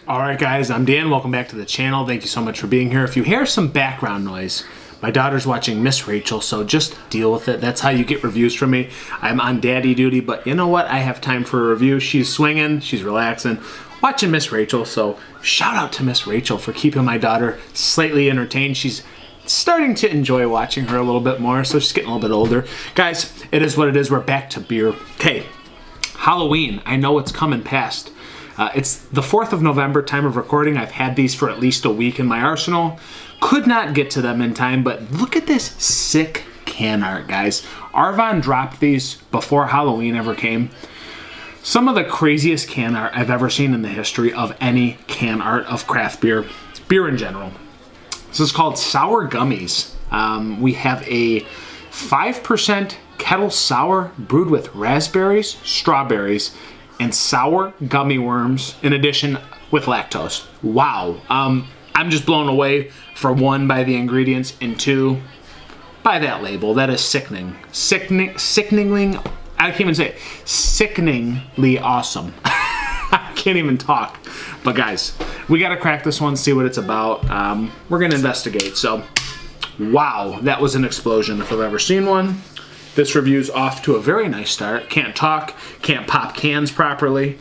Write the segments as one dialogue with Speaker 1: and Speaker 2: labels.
Speaker 1: Alright guys, I'm Dan. Welcome back to the channel. Thank you so much for being here. If you hear some background noise, my daughter's watching Miss Rachel, so just deal with it. That's how you get reviews from me. I'm on daddy duty, but you know what? I have time for a review. She's swinging, she's relaxing, watching Miss Rachel, so shout out to Miss Rachel for keeping my daughter slightly entertained. She's starting to enjoy watching her a little bit more, so she's getting a little bit older. Guys, it is what it is. We're back to beer. Okay, Halloween. I know it's coming past. It's the 4th of November, time of recording. I've had these for at least a week in my arsenal. Could not get to them in time, but look at this sick can art, guys. Arvon dropped these before Halloween ever came. Some of the craziest can art I've ever seen in the history of any can art of craft beer, beer in general. This is called Sour Gummies. We have a 5% Kettle Sour brewed with raspberries, strawberries, and sour gummy worms, in addition with lactose. Wow. I'm just blown away, for one, by the ingredients, and two, by that label. That is sickening. Sickeningly, I can't even say it. Sickeningly awesome. I can't even talk. But guys, we gotta crack this one, see what it's about. We're gonna investigate. So, wow, that was an explosion if I've ever seen one. This review's off to a very nice start. Can't talk, can't pop cans properly.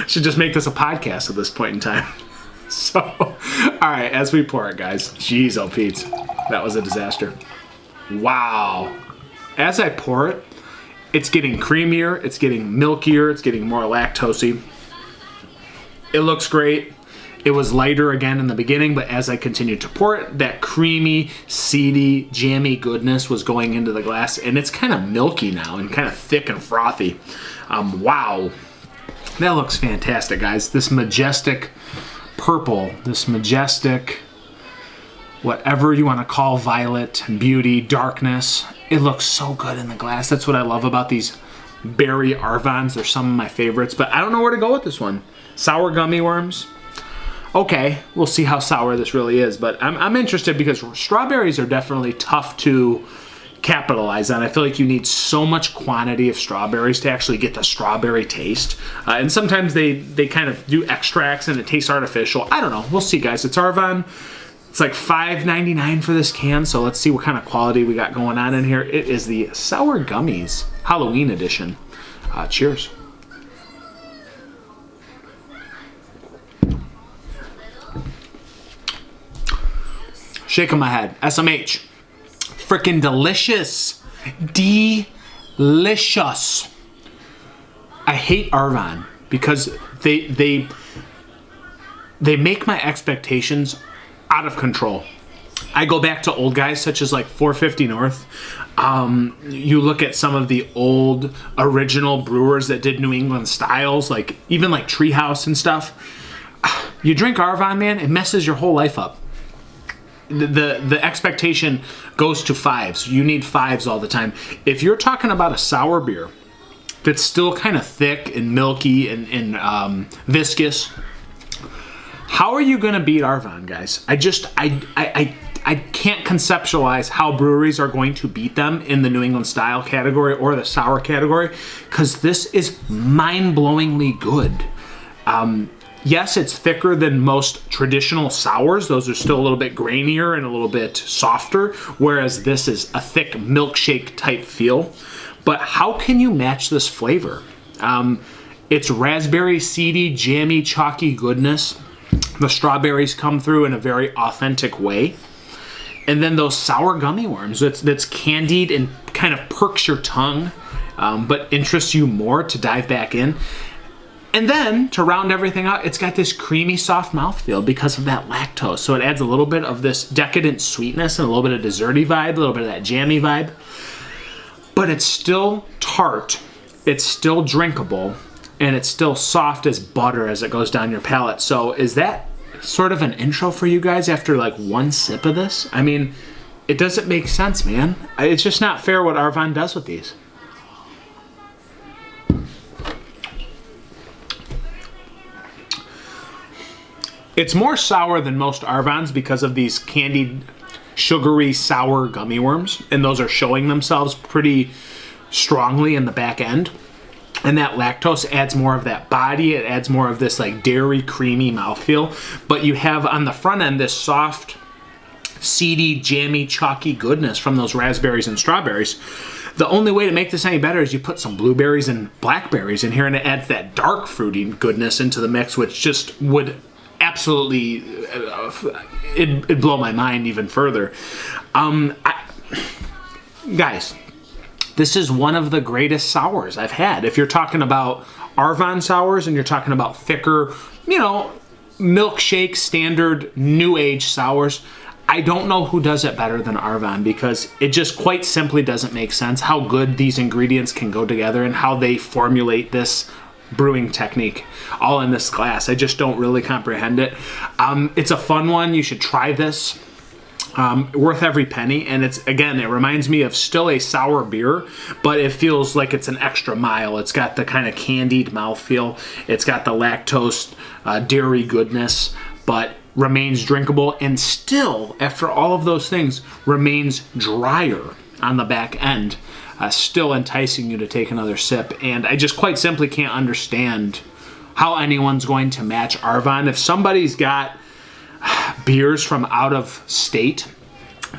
Speaker 1: Should just make this a podcast at this point in time. So, all right, as we pour it, guys. Jeez, oh Pete, that was a disaster. Wow. As I pour it, it's getting creamier, it's getting milkier, it's getting more lactosey. It looks great. It was lighter again in the beginning, but as I continued to pour it, that creamy, seedy, jammy goodness was going into the glass, and it's kind of milky now and kind of thick and frothy. Wow. That looks fantastic, guys. This majestic purple, this majestic, whatever you want to call violet, beauty, darkness, it looks so good in the glass. That's what I love about these berry Arvons. They're some of my favorites, but I don't know where to go with this one. Sour gummy worms. Okay, we'll see how sour this really is, but I'm interested because strawberries are definitely tough to capitalize on. I feel like you need so much quantity of strawberries to actually get the strawberry taste. And sometimes they kind of do extracts and it tastes artificial. I don't know. We'll see, guys. It's Arvon. It's like $5.99 for this can, so let's see what kind of quality we got going on in here. It is the Sour Gummies Halloween edition. Cheers. Shaking my head. SMH. Freaking delicious. Delicious. I hate Arvon because they make my expectations out of control. I go back to old guys such as like 450 North. You look at some of the old original brewers that did New England styles, like even like Treehouse and stuff. You drink Arvon, man, it messes your whole life up. The expectation goes to fives. You need fives all the time. If you're talking about a sour beer that's still kind of thick and milky and viscous, how are you going to beat Arvon, guys? I can't conceptualize how breweries are going to beat them in the New England style category or the sour category, because this is mind-blowingly good. Yes, it's thicker than most traditional sours. Those are still a little bit grainier and a little bit softer, whereas this is a thick milkshake type feel. But how can you match this flavor? It's raspberry, seedy, jammy, chalky goodness. The strawberries come through in a very authentic way. And then those sour gummy worms, that's candied and kind of perks your tongue, but interests you more to dive back in. And then, to round everything out, it's got this creamy, soft mouthfeel because of that lactose. So it adds a little bit of this decadent sweetness and a little bit of desserty vibe, a little bit of that jammy vibe. But it's still tart, it's still drinkable, and it's still soft as butter as it goes down your palate. So is that sort of an intro for you guys after like one sip of this? I mean, it doesn't make sense, man. It's just not fair what Arvon does with these. It's more sour than most Arvons because of these candied, sugary, sour gummy worms, and those are showing themselves pretty strongly in the back end. And that lactose adds more of that body. It adds more of this like dairy creamy mouthfeel. But you have on the front end this soft, seedy, jammy, chalky goodness from those raspberries and strawberries. The only way to make this any better is you put some blueberries and blackberries in here, and it adds that dark fruity goodness into the mix, which just would absolutely, it'd blow my mind even further. Guys, this is one of the greatest sours I've had. If you're talking about Arvon sours and you're talking about thicker, you know, milkshake standard new age sours, I don't know who does it better than Arvon, because it just quite simply doesn't make sense how good these ingredients can go together and how they formulate this brewing technique all in this glass. I just don't really comprehend it. It's a fun one. You should try this. Worth every penny, and it's, again, it reminds me of still a sour beer, but it feels like it's an extra mile. It's got the kind of candied mouthfeel. It's got the lactose dairy goodness, but remains drinkable, and still, after all of those things, remains drier on the back end, still enticing you to take another sip. And I just quite simply can't understand how anyone's going to match Arvon. If somebody's got beers from out of state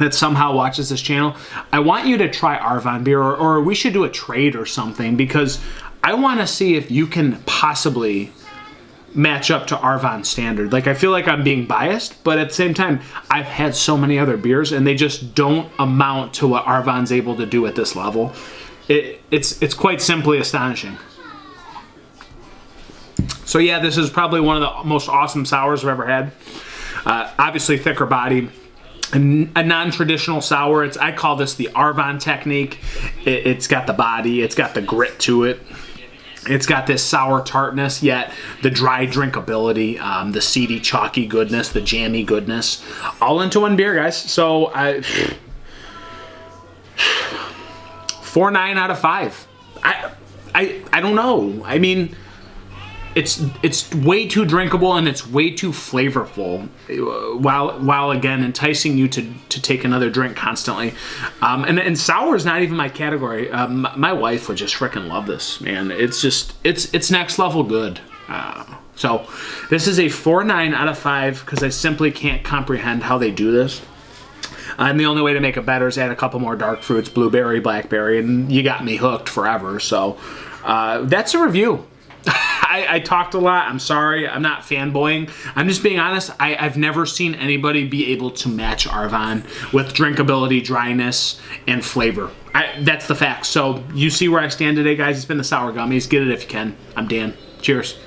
Speaker 1: that somehow watches this channel, I want you to try Arvon beer, or we should do a trade or something, because I want to see if you can possibly match up to Arvon standard. Like, I feel like I'm being biased, but at the same time, I've had so many other beers and they just don't amount to what Arvon's able to do at this level. It's quite simply astonishing. So yeah, this is probably one of the most awesome sours I've ever had. Obviously thicker body, a non-traditional sour. I call this the Arvon technique. It's got the body, it's got the grit to it. It's got this sour tartness, yet the dry drinkability, the seedy, chalky goodness, the jammy goodness, all into one beer, guys. So 4.9 out of 5. I don't know. I mean, it's way too drinkable and it's way too flavorful, while again enticing you to take another drink constantly. And sour is not even my category. My wife would just freaking love this, man. It's next level good. So this is a 4.9 out of 5 because I simply can't comprehend how they do this. And the only way to make it better is add a couple more dark fruits, blueberry, blackberry, and you got me hooked forever. So that's a review. I talked a lot. I'm sorry. I'm not fanboying. I'm just being honest. I've never seen anybody be able to match Arvon with drinkability, dryness, and flavor. That's the fact. So you see where I stand today, guys. It's been the Sour Gummies. Get it if you can. I'm Dan. Cheers.